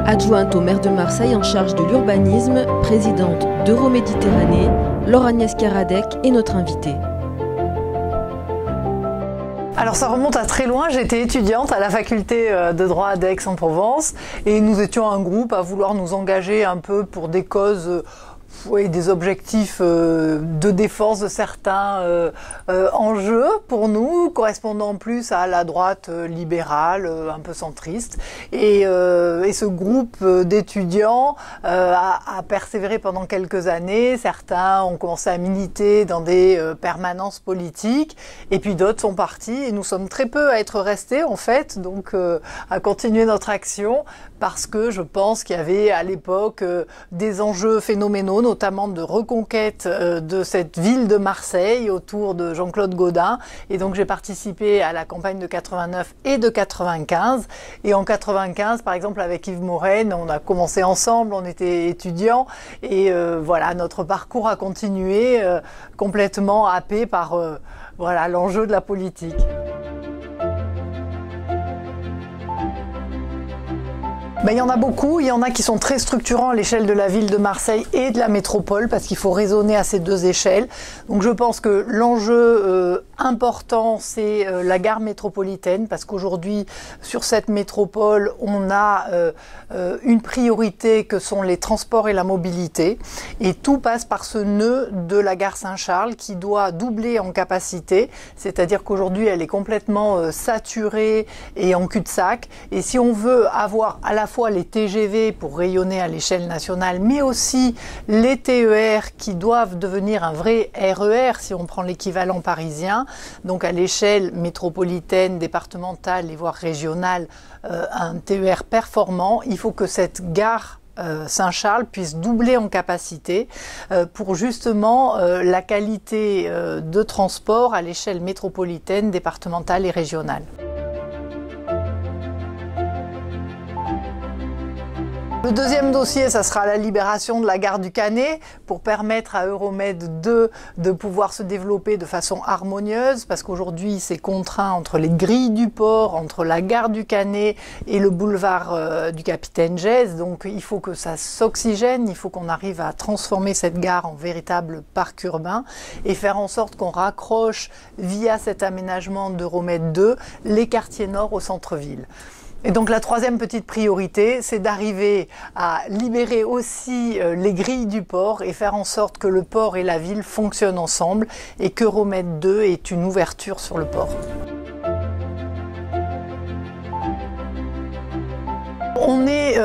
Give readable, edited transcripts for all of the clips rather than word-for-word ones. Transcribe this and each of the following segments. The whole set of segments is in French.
Adjointe au maire de Marseille en charge de l'urbanisme, présidente d'Euroméditerranée, Laure-Agnès Karadec est notre invitée. Alors ça remonte à très loin, j'étais étudiante à la faculté de droit d'Aix-en-Provence et nous étions un groupe à vouloir nous engager un peu pour des causes, des objectifs de défense de certains enjeux pour nous, correspondant plus à la droite libérale, un peu centriste. Et ce groupe d'étudiants a persévéré pendant quelques années. Certains ont commencé à militer dans des permanences politiques, et puis d'autres sont partis. Et nous sommes très peu à être restés, en fait, donc à continuer notre action, parce que je pense qu'il y avait à l'époque des enjeux phénoménaux, notamment de reconquête de cette ville de Marseille autour de Jean-Claude Gaudin. Et donc j'ai participé à la campagne de 89 et de 95. Et en 95, par exemple, avec Yves Morel, on a commencé ensemble, on était étudiants. Et voilà, notre parcours a continué complètement happé par voilà, l'enjeu de la politique. Ben, il y en a beaucoup, il y en a qui sont très structurants à l'échelle de la ville de Marseille et de la métropole, parce qu'il faut raisonner à ces deux échelles. Donc je pense que l'enjeu important, c'est la gare métropolitaine, parce qu'aujourd'hui, sur cette métropole, on a une priorité que sont les transports et la mobilité. Et tout passe par ce nœud de la gare Saint-Charles qui doit doubler en capacité, c'est-à-dire qu'aujourd'hui, elle est complètement saturée et en cul-de-sac. Et si on veut avoir à la fois les TGV pour rayonner à l'échelle nationale, mais aussi les TER qui doivent devenir un vrai RER si on prend l'équivalent parisien, donc à l'échelle métropolitaine, départementale et voire régionale, un TER performant, il faut que cette gare Saint-Charles puisse doubler en capacité pour justement la qualité de transport à l'échelle métropolitaine, départementale et régionale. Le deuxième dossier, ça sera la libération de la gare du Canet pour permettre à Euromed 2 de pouvoir se développer de façon harmonieuse, parce qu'aujourd'hui c'est contraint entre les grilles du port, entre la gare du Canet et le boulevard du Capitaine Gèze. Donc il faut que ça s'oxygène, il faut qu'on arrive à transformer cette gare en véritable parc urbain et faire en sorte qu'on raccroche via cet aménagement d'Euromed 2 les quartiers nord au centre-ville. Et donc la troisième petite priorité, c'est d'arriver à libérer aussi les grilles du port et faire en sorte que le port et la ville fonctionnent ensemble et qu'Euromed 2 est une ouverture sur le port. On est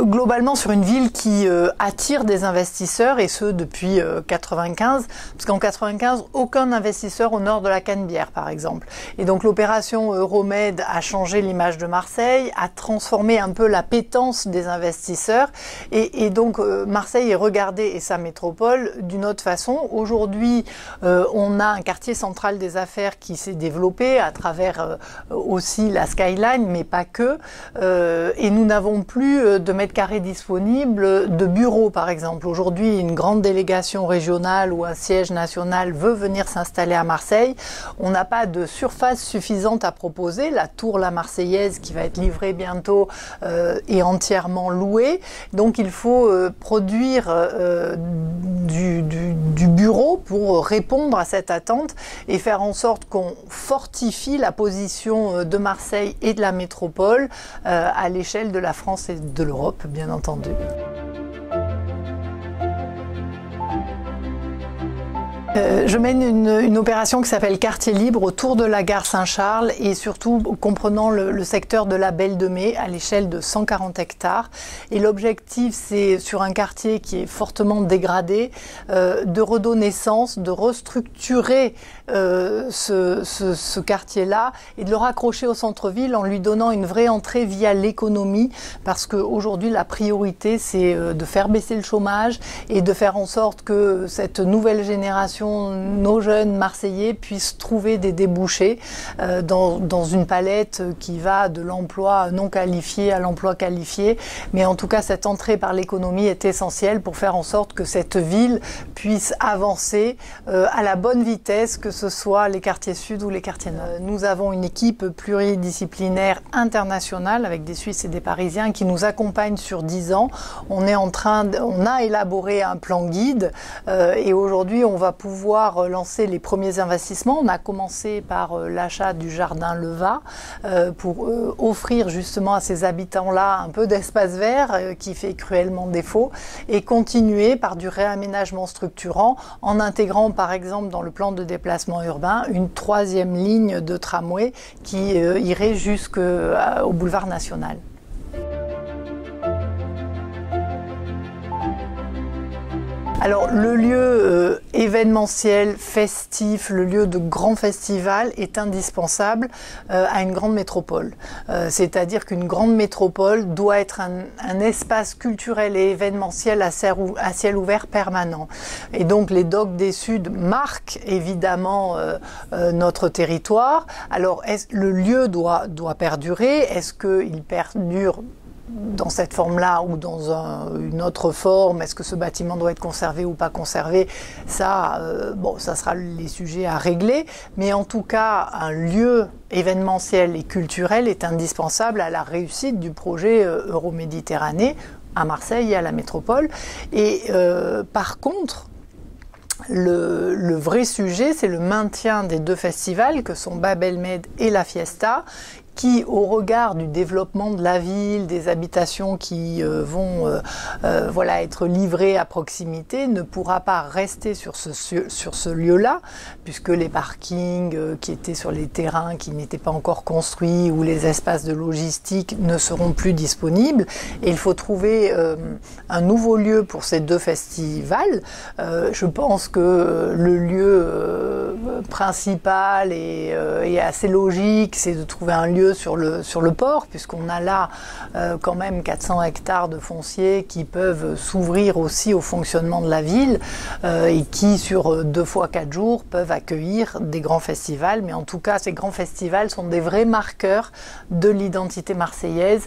globalement sur une ville qui attire des investisseurs, et ce depuis 95, parce qu'en 95, aucun investisseur au nord de la Canebière, par exemple. Et donc l'opération Euromed a changé l'image de Marseille, a transformé un peu la pétence des investisseurs, et donc Marseille est regardée, et sa métropole, d'une autre façon. Aujourd'hui, on a un quartier central des affaires qui s'est développé à travers aussi la skyline, mais pas que, et nous n'avons plus de mètres carrés disponibles de bureaux, par exemple. Aujourd'hui, une grande délégation régionale ou un siège national veut venir s'installer à Marseille. On n'a pas de surface suffisante à proposer. La tour La Marseillaise, qui va être livrée bientôt, est entièrement louée. Donc il faut produire du bureau pour répondre à cette attente et faire en sorte qu'on fortifie la position de Marseille et de la métropole à l'échelle de la France et de l'Europe, bien entendu. Je mène une opération qui s'appelle Quartier Libre autour de la gare Saint-Charles et surtout comprenant le secteur de la Belle de Mai à l'échelle de 140 hectares. Et l'objectif, c'est sur un quartier qui est fortement dégradé, de redonner sens, de restructurer ce quartier-là et de le raccrocher au centre-ville en lui donnant une vraie entrée via l'économie, parce qu'aujourd'hui la priorité c'est de faire baisser le chômage et de faire en sorte que cette nouvelle génération population, nos jeunes Marseillais puissent trouver des débouchés dans une palette qui va de l'emploi non qualifié à l'emploi qualifié. Mais en tout cas, cette entrée par l'économie est essentielle pour faire en sorte que cette ville puisse avancer à la bonne vitesse, que ce soit les quartiers sud ou les quartiers nord. Nous avons une équipe pluridisciplinaire internationale avec des Suisses et des Parisiens qui nous accompagnent sur 10 ans. On a élaboré un plan guide et aujourd'hui on va pouvoir lancer les premiers investissements. On a commencé par l'achat du jardin Leva pour offrir justement à ces habitants-là un peu d'espace vert qui fait cruellement défaut, et continuer par du réaménagement structurant en intégrant par exemple dans le plan de déplacement urbain une 3e ligne de tramway qui irait jusqu'au boulevard National. Alors le lieu événementiel, festif, le lieu de grand festival est indispensable à une grande métropole. C'est-à-dire qu'une grande métropole doit être un espace culturel et événementiel à ciel ouvert permanent. Et donc les Docks des Suds marquent évidemment notre territoire. Alors le lieu doit perdurer. Est-ce qu'il perdure dans cette forme-là ou dans une autre forme? Est-ce que ce bâtiment doit être conservé ou pas conservé? Ça, ça sera les sujets à régler. Mais en tout cas, un lieu événementiel et culturel est indispensable à la réussite du projet Euroméditerranée à Marseille et à la métropole. Et par contre, le vrai sujet, c'est le maintien des 2 festivals que sont Bab el Med et la Fiesta, qui, au regard du développement de la ville, des habitations qui vont être livrées à proximité, ne pourra pas rester sur ce lieu-là, puisque les parkings qui étaient sur les terrains qui n'étaient pas encore construits ou les espaces de logistique ne seront plus disponibles. Et il faut trouver un nouveau lieu pour ces 2 festivals. Je pense que le lieu principal et assez logique, c'est de trouver un lieu sur le port, puisqu'on a là quand même 400 hectares de foncier qui peuvent s'ouvrir aussi au fonctionnement de la ville et qui, sur 2 fois 4 jours, peuvent accueillir des grands festivals. Mais en tout cas, ces grands festivals sont des vrais marqueurs de l'identité marseillaise.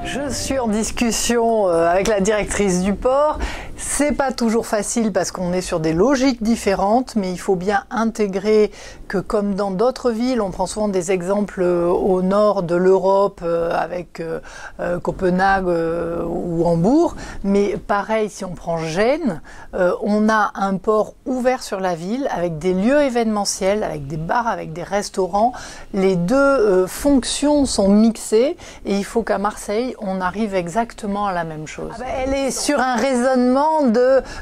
Je suis en discussion avec la directrice du port. C'est pas toujours facile parce qu'on est sur des logiques différentes, mais il faut bien intégrer que, comme dans d'autres villes, on prend souvent des exemples au nord de l'Europe avec Copenhague ou Hambourg, mais pareil, si on prend Gênes, on a un port ouvert sur la ville avec des lieux événementiels, avec des bars, avec des restaurants. Les 2 fonctions sont mixées et il faut qu'à Marseille, on arrive exactement à la même chose. Elle est sur un raisonnement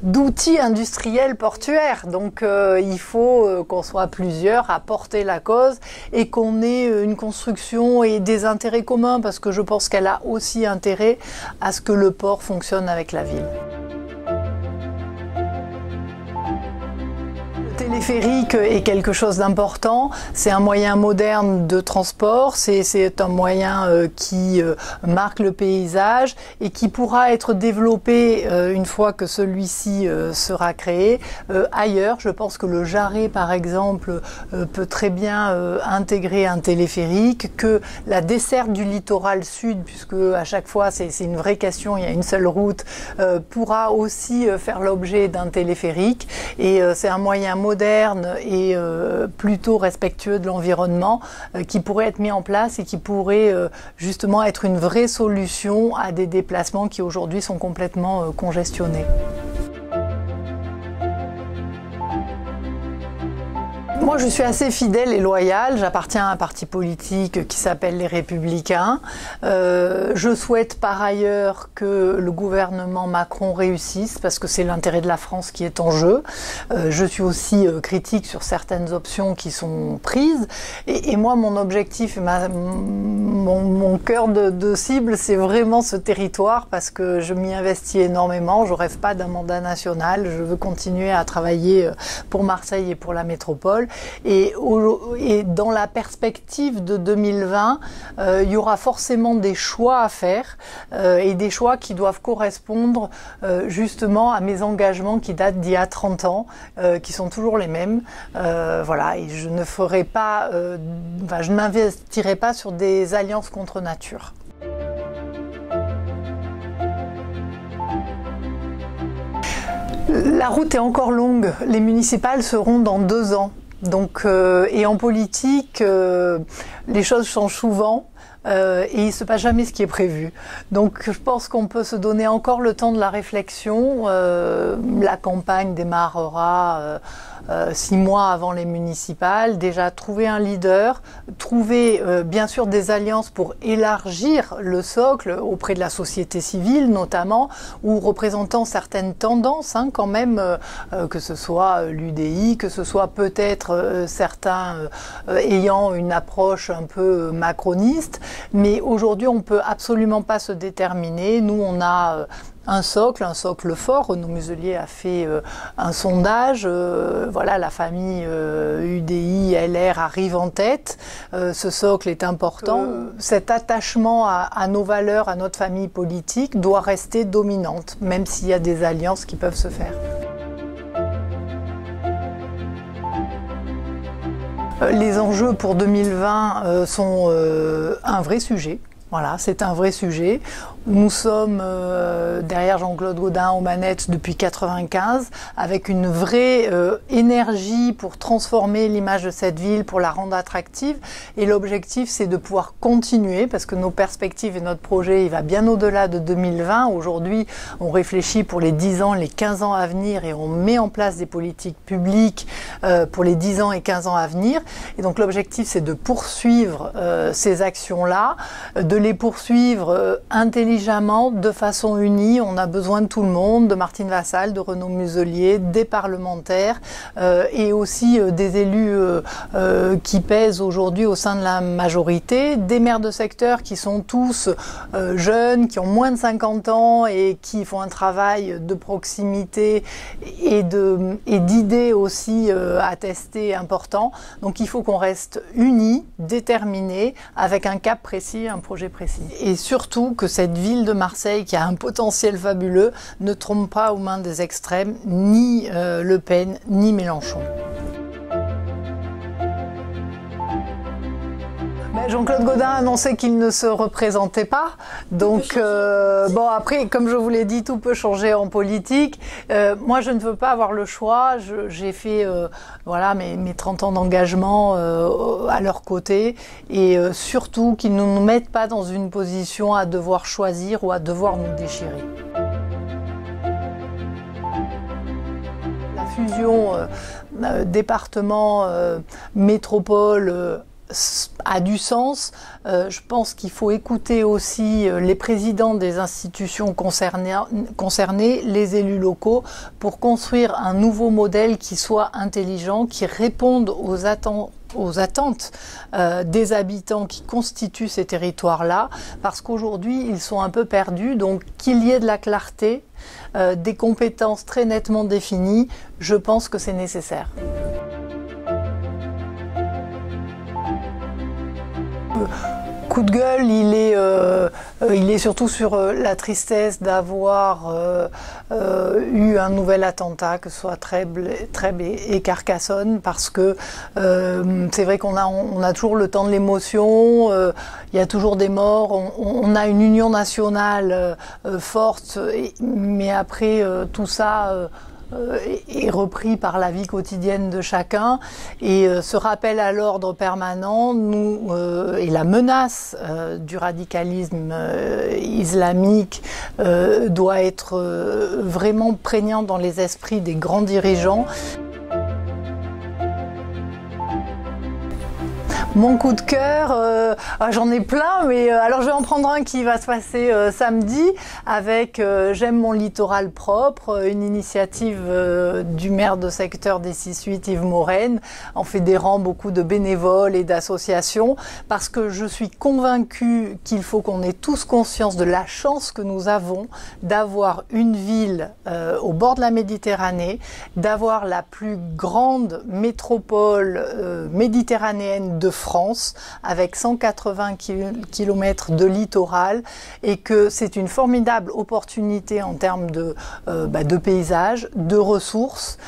d'outils industriels portuaires. Donc il faut qu'on soit plusieurs à porter la cause et qu'on ait une construction et des intérêts communs, parce que je pense qu'elle a aussi intérêt à ce que le port fonctionne avec la ville. Le téléphérique est quelque chose d'important, c'est un moyen moderne de transport, c'est un moyen qui marque le paysage et qui pourra être développé une fois que celui-ci sera créé ailleurs. Je pense que le Jarret par exemple peut très bien intégrer un téléphérique, que la desserte du littoral sud, puisque à chaque fois c'est une vraie question, il y a une seule route, pourra aussi faire l'objet d'un téléphérique, et c'est un moyen moderne et plutôt respectueux de l'environnement qui pourrait être mis en place et qui pourrait justement être une vraie solution à des déplacements qui aujourd'hui sont complètement congestionnés. Moi, je suis assez fidèle et loyale. J'appartiens à un parti politique qui s'appelle Les Républicains. Je souhaite par ailleurs que le gouvernement Macron réussisse, parce que c'est l'intérêt de la France qui est en jeu. Je suis aussi critique sur certaines options qui sont prises. Et moi, mon objectif, mon cœur de cible, c'est vraiment ce territoire, parce que je m'y investis énormément. Je rêve pas d'un mandat national. Je veux continuer à travailler pour Marseille et pour la métropole. Et dans la perspective de 2020, il y aura forcément des choix à faire et des choix qui doivent correspondre justement à mes engagements qui datent d'il y a 30 ans, qui sont toujours les mêmes. Voilà, et je ne ferai pas, je ne m'investirai pas sur des alliances contre nature. La route est encore longue. Les municipales seront dans 2 ans. Donc, et en politique, les choses changent souvent. Et il ne se passe jamais ce qui est prévu. Donc je pense qu'on peut se donner encore le temps de la réflexion. La campagne démarrera 6 mois avant les municipales. Déjà trouver un leader, trouver bien sûr des alliances pour élargir le socle auprès de la société civile notamment, ou représentant certaines tendances quand même, que ce soit l'UDI, que ce soit peut-être certains ayant une approche un peu macroniste. Mais aujourd'hui, on ne peut absolument pas se déterminer. Nous, on a un socle fort. Renaud Muselier a fait un sondage. Voilà, la famille UDI, LR arrive en tête. Ce socle est important. Cet attachement à nos valeurs, à notre famille politique, doit rester dominante, même s'il y a des alliances qui peuvent se faire. Les enjeux pour 2020 sont un vrai sujet. Voilà, c'est un vrai sujet. Nous sommes derrière Jean-Claude Gaudin aux manettes depuis 1995, avec une vraie énergie pour transformer l'image de cette ville, pour la rendre attractive. Et l'objectif, c'est de pouvoir continuer, parce que nos perspectives et notre projet, il va bien au-delà de 2020. Aujourd'hui, on réfléchit pour les 10 ans, les 15 ans à venir, et on met en place des politiques publiques pour les 10 ans et 15 ans à venir. Et donc l'objectif, c'est de poursuivre ces actions-là, de les poursuivre intelligemment, de façon unie. On a besoin de tout le monde, de Martine Vassal, de Renaud Muselier, des parlementaires et aussi des élus qui pèsent aujourd'hui au sein de la majorité, des maires de secteur qui sont tous jeunes, qui ont moins de 50 ans et qui font un travail de proximité et d'idées aussi attestées important. Donc il faut qu'on reste unis, déterminés, avec un cap précis, un projet précis. Et surtout que cette ville de Marseille, qui a un potentiel fabuleux, ne tombe pas aux mains des extrêmes, ni Le Pen, ni Mélenchon. Jean-Claude Gaudin a annoncé qu'il ne se représentait pas. Donc, bon, après, comme je vous l'ai dit, tout peut changer en politique. Moi, je ne veux pas avoir le choix. J'ai fait voilà, mes 30 ans d'engagement à leur côté. Et surtout, qu'ils ne nous mettent pas dans une position à devoir choisir ou à devoir nous déchirer. La fusion département-métropole a du sens. Je pense qu'il faut écouter aussi les présidents des institutions concernées, les élus locaux, pour construire un nouveau modèle qui soit intelligent, qui réponde aux attentes des habitants qui constituent ces territoires-là, parce qu'aujourd'hui, ils sont un peu perdus. Donc, qu'il y ait de la clarté, des compétences très nettement définies, je pense que c'est nécessaire. Coup de gueule, il est surtout sur la tristesse d'avoir eu un nouvel attentat, que ce soit Trèbes et Carcassonne, parce que c'est vrai qu'on a toujours le temps de l'émotion, il y a toujours des morts, on a une union nationale forte, mais après tout ça est repris par la vie quotidienne de chacun, et ce rappel à l'ordre permanent et la menace du radicalisme islamique doit être vraiment prégnant dans les esprits des grands dirigeants. Mon coup de cœur, j'en ai plein, mais alors je vais en prendre un qui va se passer samedi avec J'aime mon littoral propre, une initiative du maire de secteur des 6-8, Yves Morène, en fédérant beaucoup de bénévoles et d'associations, parce que je suis convaincue qu'il faut qu'on ait tous conscience de la chance que nous avons d'avoir une ville au bord de la Méditerranée, d'avoir la plus grande métropole méditerranéenne de France, avec 180 km de littoral, et que c'est une formidable opportunité en termes de paysage, de ressources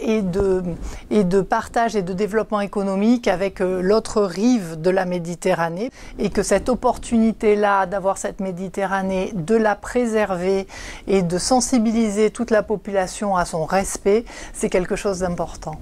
et de partage et de développement économique avec l'autre rive de la Méditerranée, et que cette opportunité-là d'avoir cette Méditerranée, de la préserver et de sensibiliser toute la population à son respect, c'est quelque chose d'important.